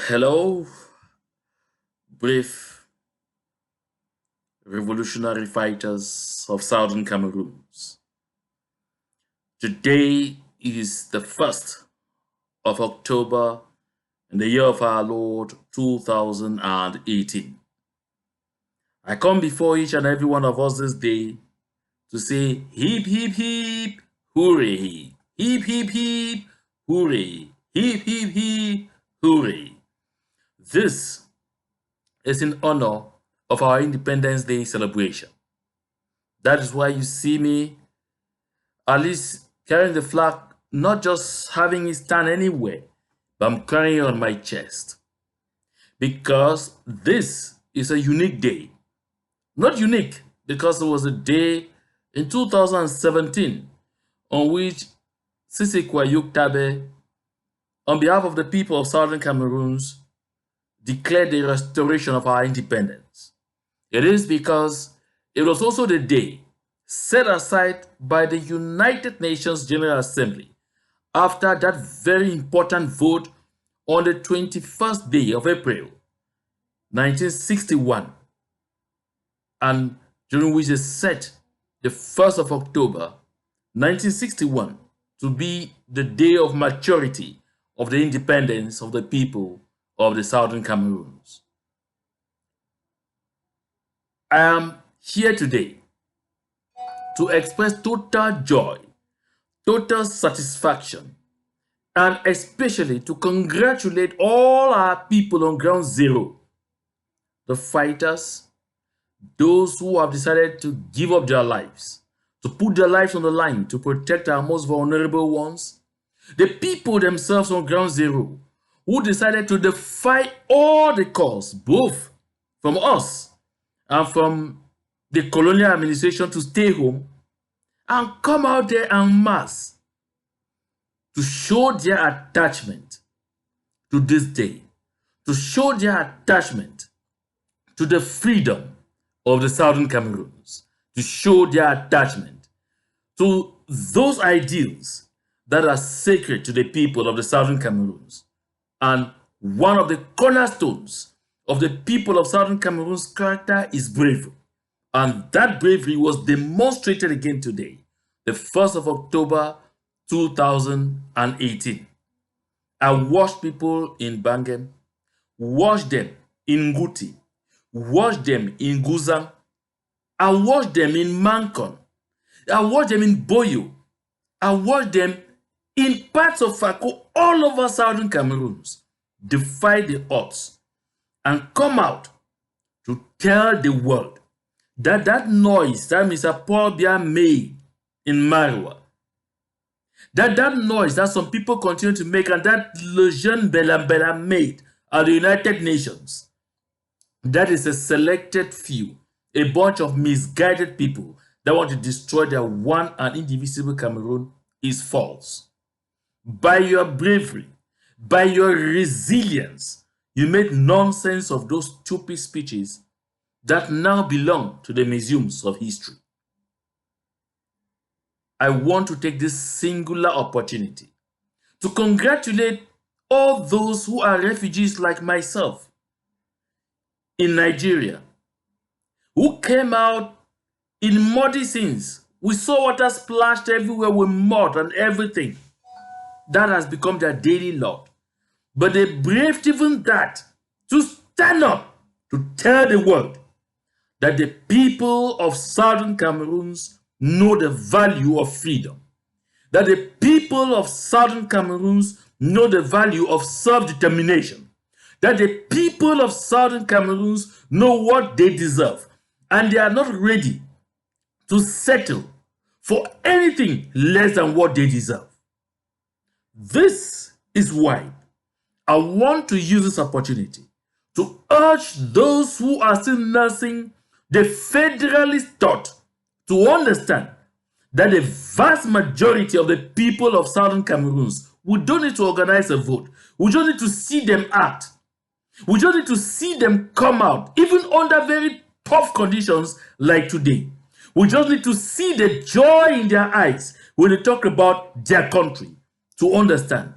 Hello, brave revolutionary fighters of Southern Cameroons. Today is the 1st of October in the year of our Lord 2018. I come before each and every one of us this day to say hip hip hip hooray, hip hip hip hooray, hip hip hip hooray. This is in honor of our Independence Day celebration. That is why you see me at least carrying the flag, not just having it stand anywhere, but I'm carrying it on my chest. Because this is a unique day. Not unique because it was a day in 2017 on which Sisekwa Yuktabe, on behalf of the people of Southern Cameroons, declared the restoration of our independence. It is because it was also the day set aside by the United Nations General Assembly after that very important vote on the 21st day of April 1961, and during which they set the 1st of October 1961 to be the day of maturity of the independence of the people of the Southern Cameroons. I am here today to express total joy, total satisfaction, and especially to congratulate all our people on ground zero, the fighters, those who have decided to give up their lives, to put their lives on the line to protect our most vulnerable ones, the people themselves on ground zero, who decided to defy all the calls, both from us and from the colonial administration, to stay home and come out there en masse to show their attachment to this day, to show their attachment to the freedom of the Southern Cameroons, to show their attachment to those ideals that are sacred to the people of the Southern Cameroons. And one of the cornerstones of the people of Southern Cameroon's character is bravery. And that bravery was demonstrated again today, the 1st of October 2018. I watched people in Bangem, watched them in Nguti, watched them in Guzang, I watched them in Mankon, I watched them in Boyo, I watched them in parts of Fako all over Southern Cameroons, defy the odds and come out to tell the world that that noise that Mr. Paul Biya made in Marwa, that noise that some people continue to make, and that Lejeune Bella made at the United Nations, that is a selected few, a bunch of misguided people that want to destroy their one and indivisible Cameroon, is false. By your bravery, by your resilience, you made nonsense of those stupid speeches that now belong to the museums of history. I want to take this singular opportunity to congratulate all those who are refugees like myself in Nigeria, who came out in muddy scenes. We saw water splashed everywhere with mud and everything. That has become their daily lot. But they braved even that to stand up to tell the world that the people of Southern Cameroons know the value of freedom, that the people of Southern Cameroons know the value of self-determination, that the people of Southern Cameroons know what they deserve, and they are not ready to settle for anything less than what they deserve. This is why I want to use this opportunity to urge those who are still nursing the federalist thought to understand that the vast majority of the people of Southern Cameroons, we don't need to organize a vote. We just need to see them act. We just need to see them come out, even under very tough conditions like today. We just need to see the joy in their eyes when they talk about their country, to understand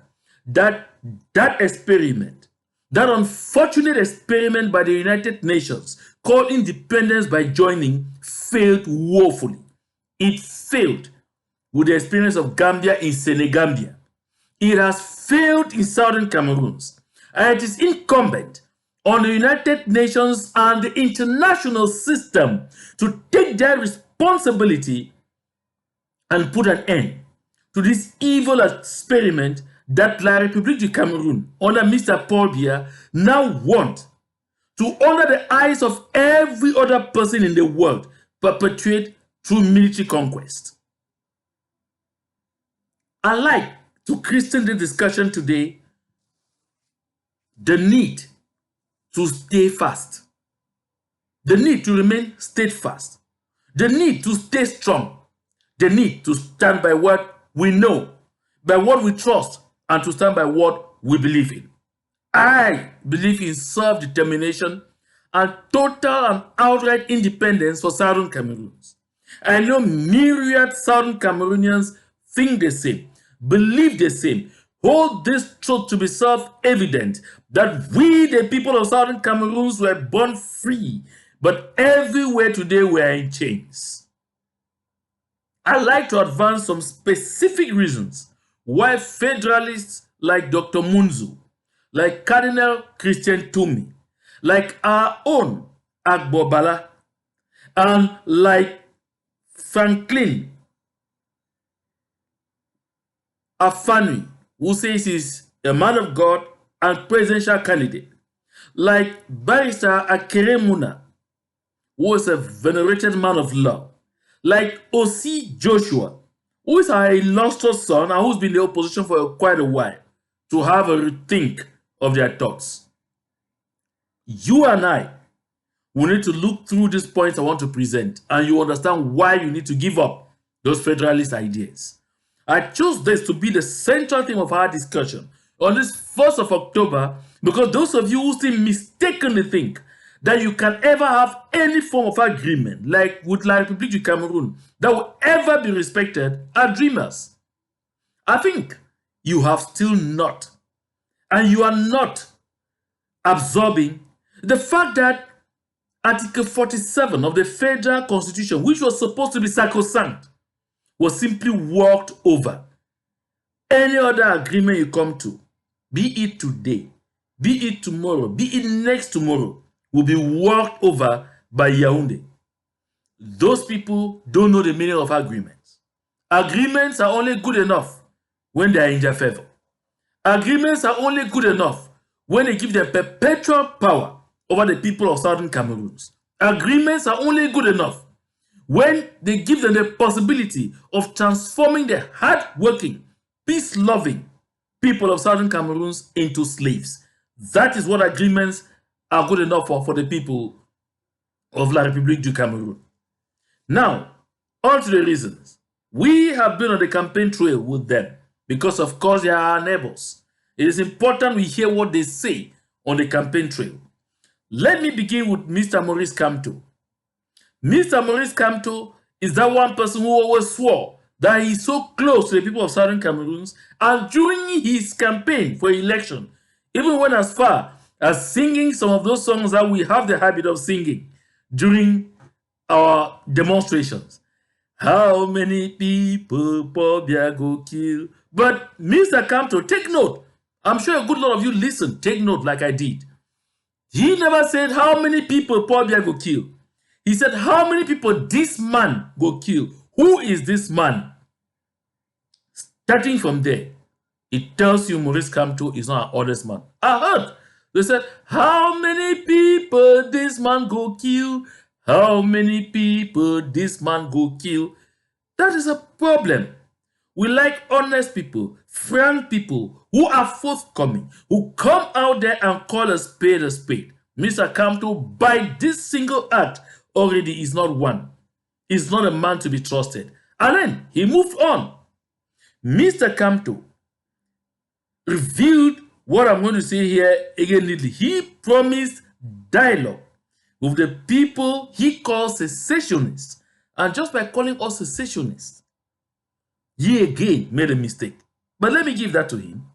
that that experiment, That unfortunate experiment by the United Nations called independence by joining failed woefully. It failed with the experience of Gambia in Senegambia. It has failed in Southern Cameroons. And it is incumbent on the United Nations and the international system to take their responsibility and put an end to this evil experiment that La Republique du Cameroun under Mr. Paul Biya now want to, under the eyes of every other person in the world, perpetuate through military conquest. I like to christen the discussion today the need to stay fast, the need to remain steadfast, the need to stay strong, the need to stand by what we know, by what we trust, and to stand by what we believe in. I believe in self-determination and total and outright independence for Southern Cameroons. I know myriad Southern Cameroonians think the same, believe the same, hold this truth to be self-evident, that we, the people of Southern Cameroons, were born free, but everywhere today we are in chains. I'd like to advance some specific reasons why federalists like Dr. Munzu, like Cardinal Christian Tumi, like our own Agbo Bala, and like Franklin Afani, who says he's a man of God and presidential candidate, like Barrister Akere Muna, who is a venerated man of law, like O.C. Joshua, who is our illustrious son and who's been in the opposition for quite a while, to have a rethink of their thoughts. You and I will need to look through these points I want to present, and you understand why you need to give up those federalist ideas. I chose this to be the central theme of our discussion on this 1st of October because those of you who still mistakenly think that you can ever have any form of agreement, like with La Republique du Cameroun, that will ever be respected are dreamers. I think you have still not, and you are not absorbing the fact that Article 47 of the Federal Constitution, which was supposed to be sacrosanct, was simply walked over. Any other agreement you come to, be it today, be it tomorrow, be it next tomorrow, will be walked over by Yaounde. Those people don't know the meaning of agreements. Agreements are only good enough when they are in their favor. Agreements are only good enough when they give them perpetual power over the people of Southern Cameroons. Agreements are only good enough when they give them the possibility of transforming the hard-working, peace-loving people of Southern Cameroons into slaves. That is what agreements are good enough for the people of La Republique du Cameroun. Now, on to the reasons. We have been on the campaign trail with them because, of course, they are our neighbors. It is important we hear what they say on the campaign trail. Let me begin with Mr. Maurice Kamto. Mr. Maurice Kamto is that one person who always swore that he is so close to the people of Southern Cameroons, and during his campaign for election, even went as far as singing some of those songs that we have the habit of singing during our demonstrations. How many people Paul Biya go kill? But Mr. Kamto, take note. I'm sure a good lot of you listen, take note like I did. He never said how many people Paul Biya go kill. He said how many people this man go kill. Who is this man? Starting from there, it tells you Maurice Kamto is not an honest man. I heard. They said, how many people this man go kill? How many people this man go kill? That is a problem. We like honest people, frank people, who are forthcoming, who come out there and call a spade a spade. Mr. Kamto, by this single act, already is not one. He's not a man to be trusted. And then he moved on. Mr. Kamto revealed what I'm going to say here again neatly. He promised dialogue with the people he calls secessionists. And just by calling us secessionists, he again made a mistake. But let me give that to him.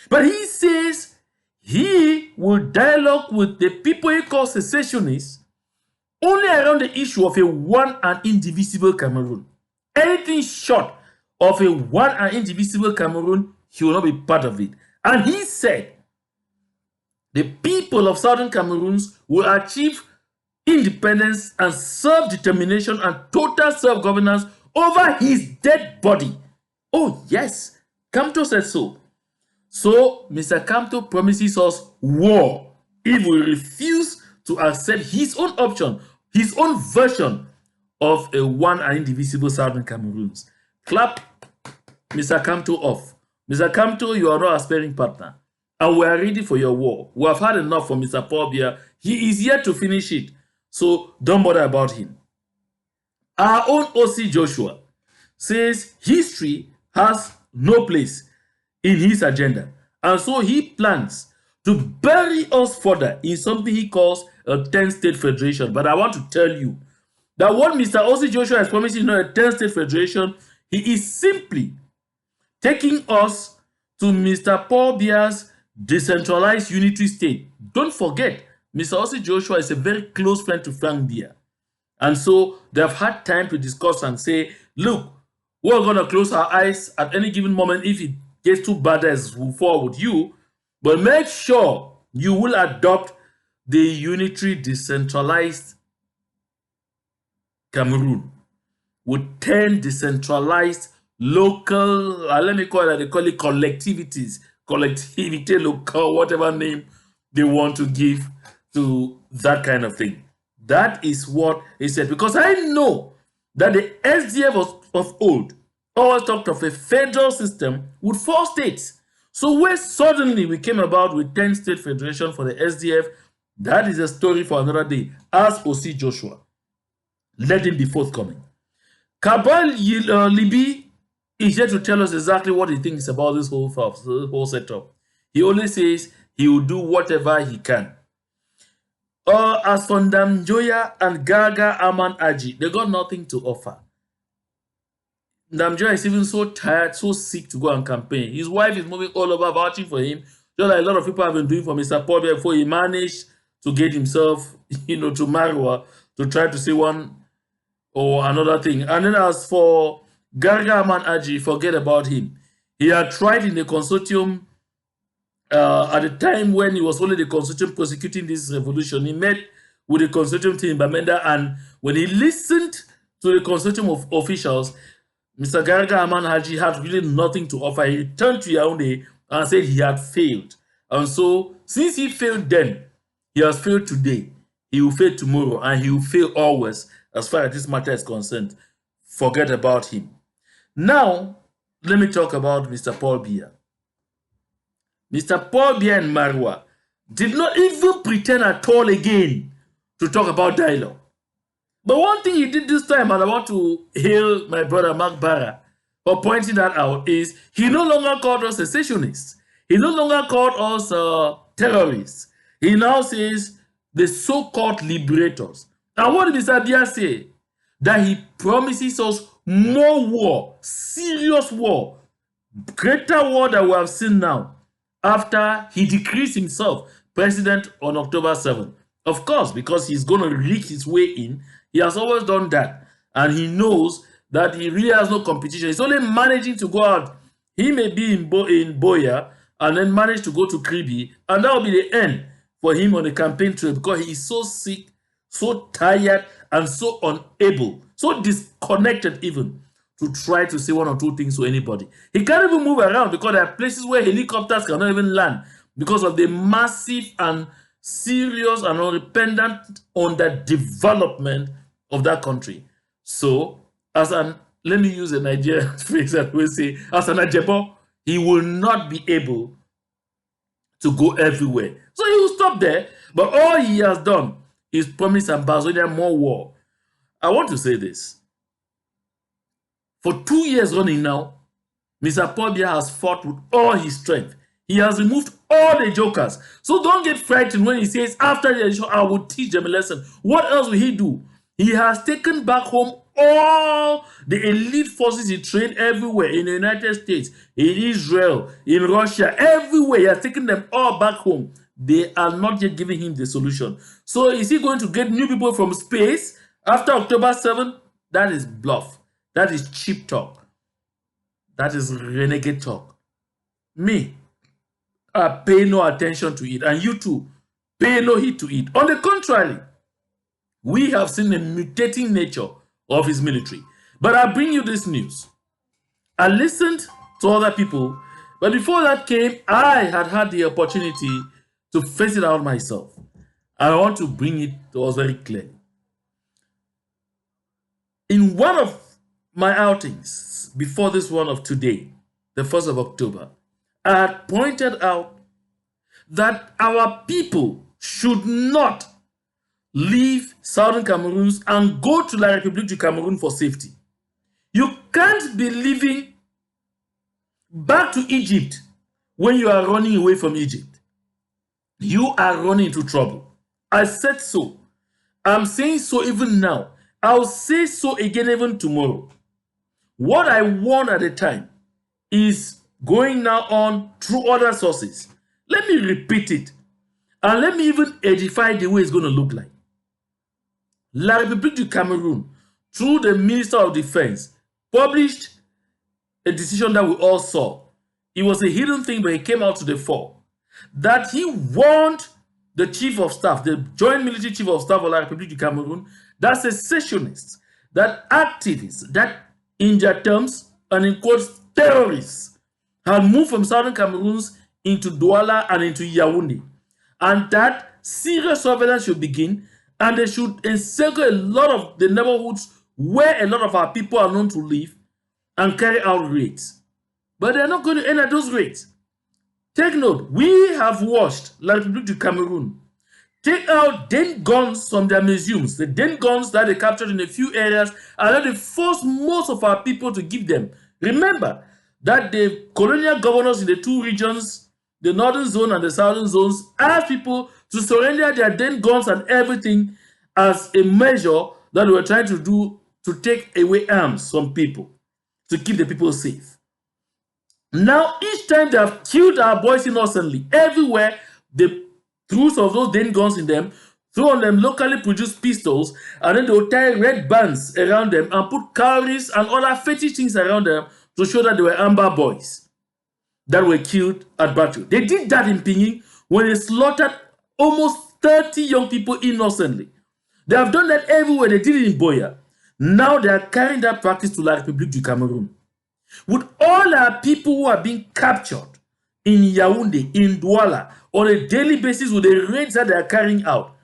But he says he will dialogue with the people he calls secessionists only around the issue of a one and indivisible Cameroon. Anything short of a one and indivisible Cameroon, he will not be part of it. And he said the people of Southern Cameroons will achieve independence and self-determination and total self-governance over his dead body. Oh yes, Kamto said so. So Mr. Kamto promises us war if we refuse to accept his own option, his own version of a one and indivisible Southern Cameroons. Clap Mr. Kamto off. Mr. Kamto, you are not a sparring partner. And we are ready for your war. We have had enough from Mr. Paul Biya. He is yet to finish it. So don't bother about him. Our own OC Joshua says history has no place in his agenda. And so he plans to bury us further in something he calls a 10-state federation. But I want to tell you that what Mr. OC Joshua is promising is not a 10-state federation. He is simply taking us to Mr. Paul Biya's decentralized unitary state. Don't forget, Mr. OC Joshua is a very close friend to Frank Biya. And so they've had time to discuss and say, look, we're going to close our eyes at any given moment if it gets too bad as we fall with you, but make sure you will adopt the unitary decentralized Cameroon with 10 decentralized local, let me call it, they call it collectivities, collectivity local, whatever name they want to give to that kind of thing. That is what he said, because I know that the SDF of old always talked of a federal system with 4 states. So when suddenly we came about with 10-state federation for the SDF, that is a story for another day. Ask OC Joshua. Let him be forthcoming. Kabal Libi is here to tell us exactly what he thinks about this whole setup. He only says he will do whatever he can. As for Ndamjoya and Gaga Aman Aji, they got nothing to offer. Ndamjoya is even so tired, so sick to go and campaign. His wife is moving all over, vouching for him, just like a lot of people have been doing for Mr. Paul before he managed to get himself, to Marwa, to try to say one or another thing. And then as for Gaga Aman Aji, forget about him. He had tried in the consortium at the time when he was only the consortium prosecuting this revolution. He met with the consortium team in Bamenda, and when he listened to the consortium of officials, Mr. Gaga Aman Haji had really nothing to offer. He returned to Yaounde and said he had failed. And so, since he failed then, he has failed today. He will fail tomorrow, and he will fail always as far as this matter is concerned. Forget about him. Now, let me talk about Mr. Paul Biya. Mr. Paul Biya and Marwa did not even pretend at all again to talk about dialogue. But one thing he did this time, and I want to hail my brother Mark Barra for pointing that out, is he no longer called us secessionists. He no longer called us terrorists. He now says the so-called liberators. And what did Mr. Biya say? That he promises us more war, serious war, greater war than we have seen now, after he decrees himself president on October 7th. Of course, because he's going to rig his way in. He has always done that. And he knows that he really has no competition. He's only managing to go out. He may be in Boya and then manage to go to Kribi. And that will be the end for him on the campaign trail, because he is so sick, so tired, and so unable, so disconnected even, to try to say one or two things to anybody. He can't even move around because there are places where helicopters cannot even land because of the massive and serious and unrepentant underdevelopment of that country. So, as an, let me use a Nigerian phrase that we say, as an Ajebo, he will not be able to go everywhere. So he will stop there. But all he has done is promise Ambazonian more war. I want to say this. For 2 years running now, Mr. Paul Biya has fought with all his strength. He has removed all the jokers. So don't get frightened when he says, after the election, I will teach them a lesson. What else will he do? He has taken back home all the elite forces he trained everywhere in the United States, in Israel, in Russia, everywhere. He has taken them all back home. They are not yet giving him the solution. So is he going to get new people from space after October 7th? That is bluff. That is cheap talk. That is renegade talk. Me, I pay no attention to it. And you too, pay no heed to it. On the contrary, we have seen the mutating nature of his military. But I bring you this news. I listened to other people, but before that came, I had the opportunity to face it out myself. I want to bring it to us very clearly. In one of my outings, before this one of today, the 1st of October, I had pointed out that our people should not leave Southern Cameroons and go to la Republique du Cameroun for safety. You can't be living back to Egypt when you are running away from Egypt. You are running into trouble. I said so. I'm saying so even now. I'll say so again even tomorrow. What I want at the time is going now on through other sources. Let me repeat it. And let me even edify the way it's going to look like. La République du Cameroun, through the Minister of Defense, published a decision that we all saw. It was a hidden thing, but it came out to the fore. That he warned the Chief of Staff, the Joint Military Chief of Staff of La République du Cameroun, that secessionists, that activists, that in their terms, and in quotes, terrorists, had moved from Southern Cameroons into Douala and into Yaounde. And that serious surveillance should begin, and they should encircle a lot of the neighborhoods where a lot of our people are known to live and carry out raids. But they're not going to end at those raids. Take note, we have watched La République du Cameroun take out Den guns from their museums. The Den guns that they captured in a few areas are not they forced most of our people to give them. Remember that the colonial governors in the two regions, the northern zone and the southern zones, asked people to surrender their Den guns and everything as a measure that they were trying to do to take away arms from people, to keep the people safe. Now, each time they have killed our boys innocently, everywhere, the truth of those Den guns in them, throw on them locally produced pistols, and then they will tie red bands around them and put cowries and other fetish things around them to show that they were Amber boys that were killed at Batu. They did that in Pinging when they slaughtered almost 30 young people innocently. They have done that everywhere. They did it in Boya. Now they are carrying that practice to La République du Cameroun. With all our people who are being captured in Yaounde, in Douala, on a daily basis with the raids that they are carrying out,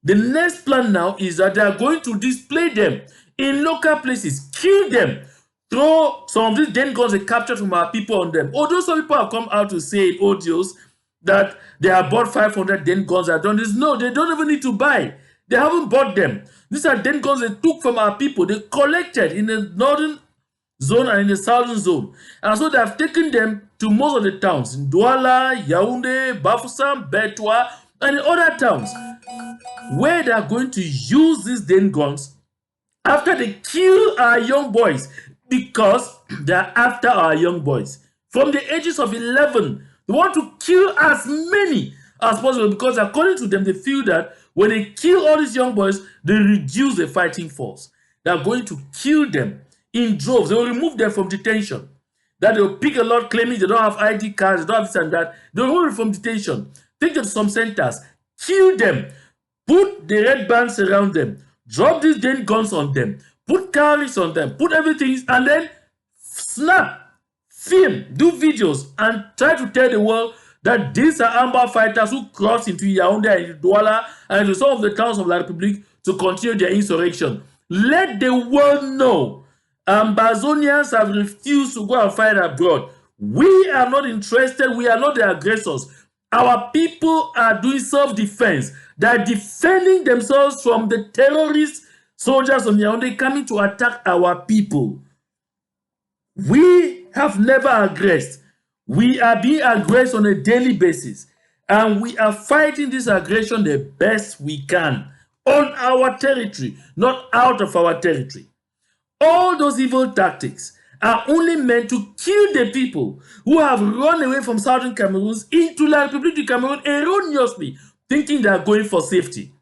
the next plan now is that they are going to display them in local places, kill them, throw some of these Den guns they captured from our people on them. Although some people have come out to say in audios that they have bought 500 Den guns and done this. No, they don't even need to buy. They haven't bought them. These are Den guns they took from our people. They collected in the northern zone and in the southern zone. And so they have taken them to most of the towns, in Douala, Yaounde, Bafoussam, Bertoua, and in other towns, where they are going to use these Den guns after they kill our young boys, because they are after our young boys. From the ages of 11, they want to kill as many as possible, because according to them, they feel that when they kill all these young boys, they reduce the fighting force. They are going to kill them in droves. They will remove them from detention. That they will pick a lot claiming they don't have ID cards, they don't have this and that. They will remove them from detention. Take them to some centers, kill them, put the red bands around them, drop these Den guns on them, put cowries on them, put everything, and then snap, film, do videos, and try to tell the world that these are Amber fighters who crossed into Yaounde and into Douala and into some of the towns of La République to continue their insurrection. Let the world know Ambazonians have refused to go and fight abroad. We are not interested. We are not the aggressors. Our people are doing self-defense. They are defending themselves from the terrorist soldiers of Yaounde coming to attack our people. We have never aggressed. We are being aggressed on a daily basis. And we are fighting this aggression the best we can on our territory, not out of our territory. All those evil tactics are only meant to kill the people who have run away from Southern Cameroon into La Republique du Cameroun erroneously, thinking they are going for safety.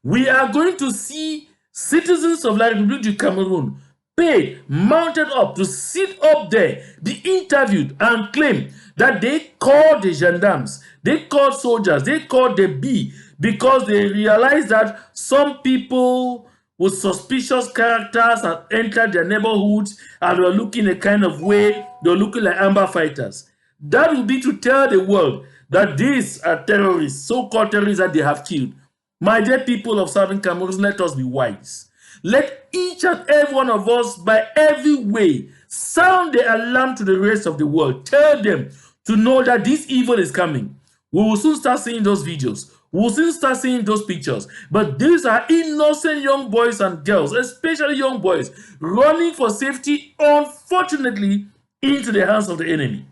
We are going to see citizens of La Republique du Cameroun paid, mounted up to sit up there, be interviewed and claim that they called the gendarmes, they called soldiers, they called the B because they realized that some people with suspicious characters had entered their neighborhoods and were looking a kind of way, they were looking like amber fighters. That would be to tell the world that these are terrorists, so-called terrorists that they have killed. My dear people of Southern Cameroon, let us be wise. Let each and every one of us, by every way, sound the alarm to the rest of the world. Tell them to know that this evil is coming. We will soon start seeing those videos. We will soon start seeing those pictures. But these are innocent young boys and girls, especially young boys, running for safety, unfortunately, into the hands of the enemy.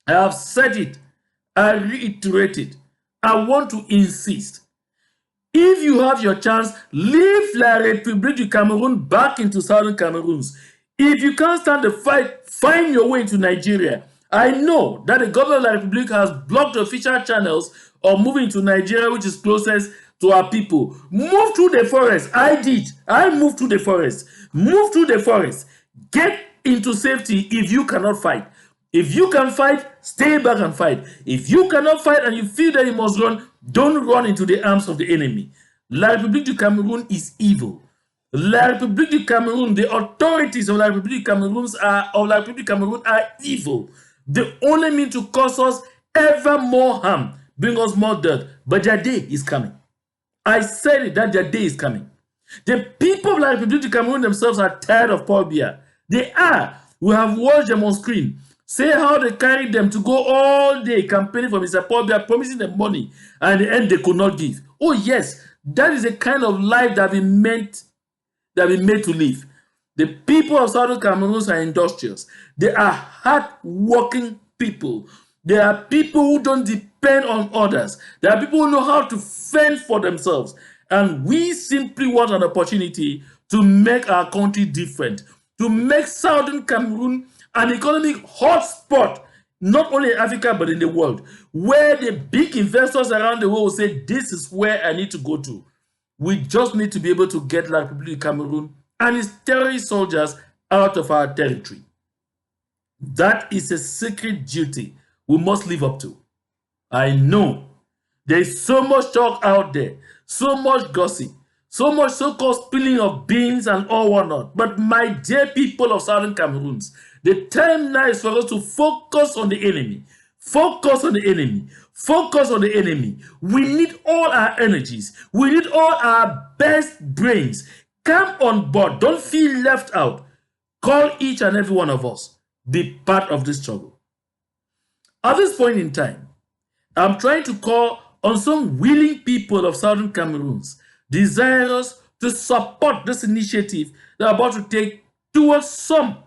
I have said it. I reiterate it. I want to insist. If you have your chance, leave La République du Cameroun back into Southern Cameroon. If you can't stand the fight, find your way into Nigeria. I know that the government of La République has blocked official channels of moving to Nigeria, which is closest to our people. Move through the forest. I did. I moved through the forest. Move through the forest. Get into safety if you cannot fight. If you can fight, stay back and fight. If you cannot fight and you feel that you must run, don't run into the arms of the enemy. La République du Cameroun is evil. La République du Cameroun, the authorities of La République du Cameroun are evil. They only mean to cause us ever more harm, bring us more death. But their day is coming. I said it, that their day is coming. The people of La République du Cameroun themselves are tired of Paul Biya. They are. We have watched them on screen. Say how they carried them to go all day campaigning for Mr. Paul Biya, promising them money, and in the end they could not give. Oh yes, that is a kind of life that we made to live. The people of Southern Cameroon are industrious. They are hard-working people. They are people who don't depend on others. They are people who know how to fend for themselves. And we simply want an opportunity to make our country different, to make Southern Cameroon an economic hotspot, not only in Africa, but in the world, where the big investors around the world will say, this is where I need to go to. We just need to be able to get La République du Cameroun and its terrorist soldiers out of our territory. That is a sacred duty we must live up to. I know there is so much talk out there, so much gossip, so much so-called spilling of beans and all whatnot. But my dear people of Southern Cameroons, the time now is for us to focus on the enemy. Focus on the enemy. Focus on the enemy. We need all our energies. We need all our best brains. Come on board. Don't feel left out. Call each and every one of us. Be part of this struggle. At this point in time, I'm trying to call on some willing people of Southern Cameroons, desirous to support this initiative that are about to take towards some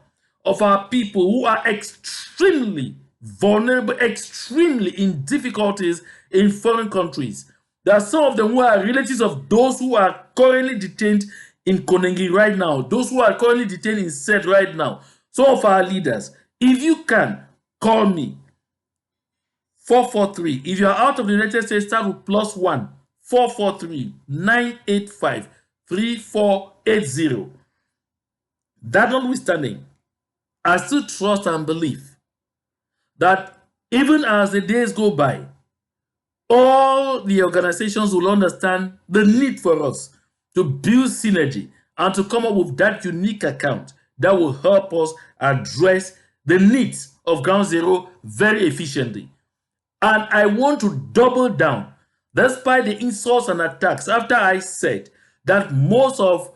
of our people who are extremely vulnerable, extremely in difficulties in foreign countries. There are some of them who are relatives of those who are currently detained in Konengi right now, those who are currently detained in Sed right now. Some of our leaders, if you can, call me. 443. If you are out of the United States, start with +1 443 985 3480. That notwithstanding, I still trust and believe that even as the days go by, all the organizations will understand the need for us to build synergy and to come up with that unique account that will help us address the needs of Ground Zero very efficiently. And I want to double down, despite the insults and attacks, after I said that most of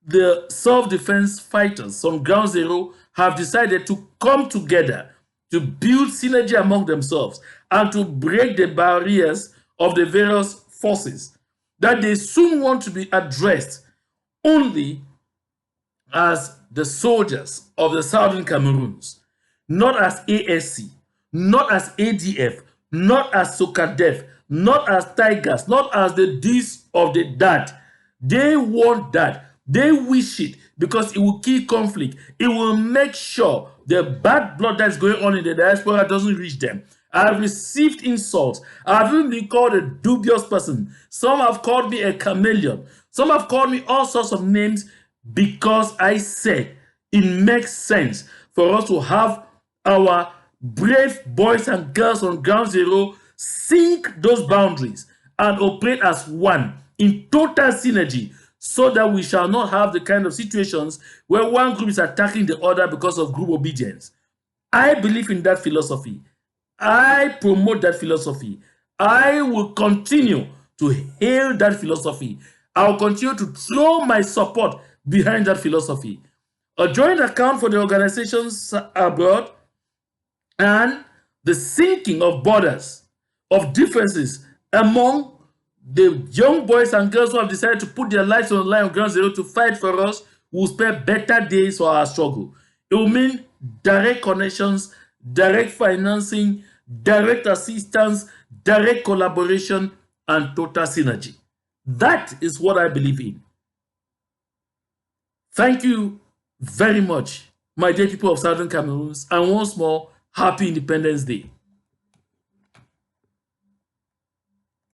the self-defense fighters on Ground Zero have decided to come together to build synergy among themselves and to break the barriers of the various forces, that they soon want to be addressed only as the soldiers of the Southern Cameroons, not as ASC, not as ADF, not as Sokadef, not as Tigers, not as the this of the that. They want that. They wish it. because it will kill conflict. It will make sure the bad blood that's going on in the diaspora doesn't reach them. I have received insults. I have even been called a dubious person. Some have called me a chameleon. Some have called me all sorts of names because I said it makes sense for us to have our brave boys and girls on ground zero sink those boundaries and operate as one in total synergy, so that we shall not have the kind of situations where one group is attacking the other because of group obedience. I believe in that philosophy. I promote that philosophy. I will continue to hail that philosophy. I will continue to throw my support behind that philosophy. A joint account for the organizations abroad and the sinking of borders, of differences among the young boys and girls who have decided to put their lives on the line on ground zero to fight for us will spare better days for our struggle. It will mean direct connections, direct financing, direct assistance, direct collaboration, and total synergy. That is what I believe in. Thank you very much, my dear people of Southern Cameroon, and once more, Happy Independence Day.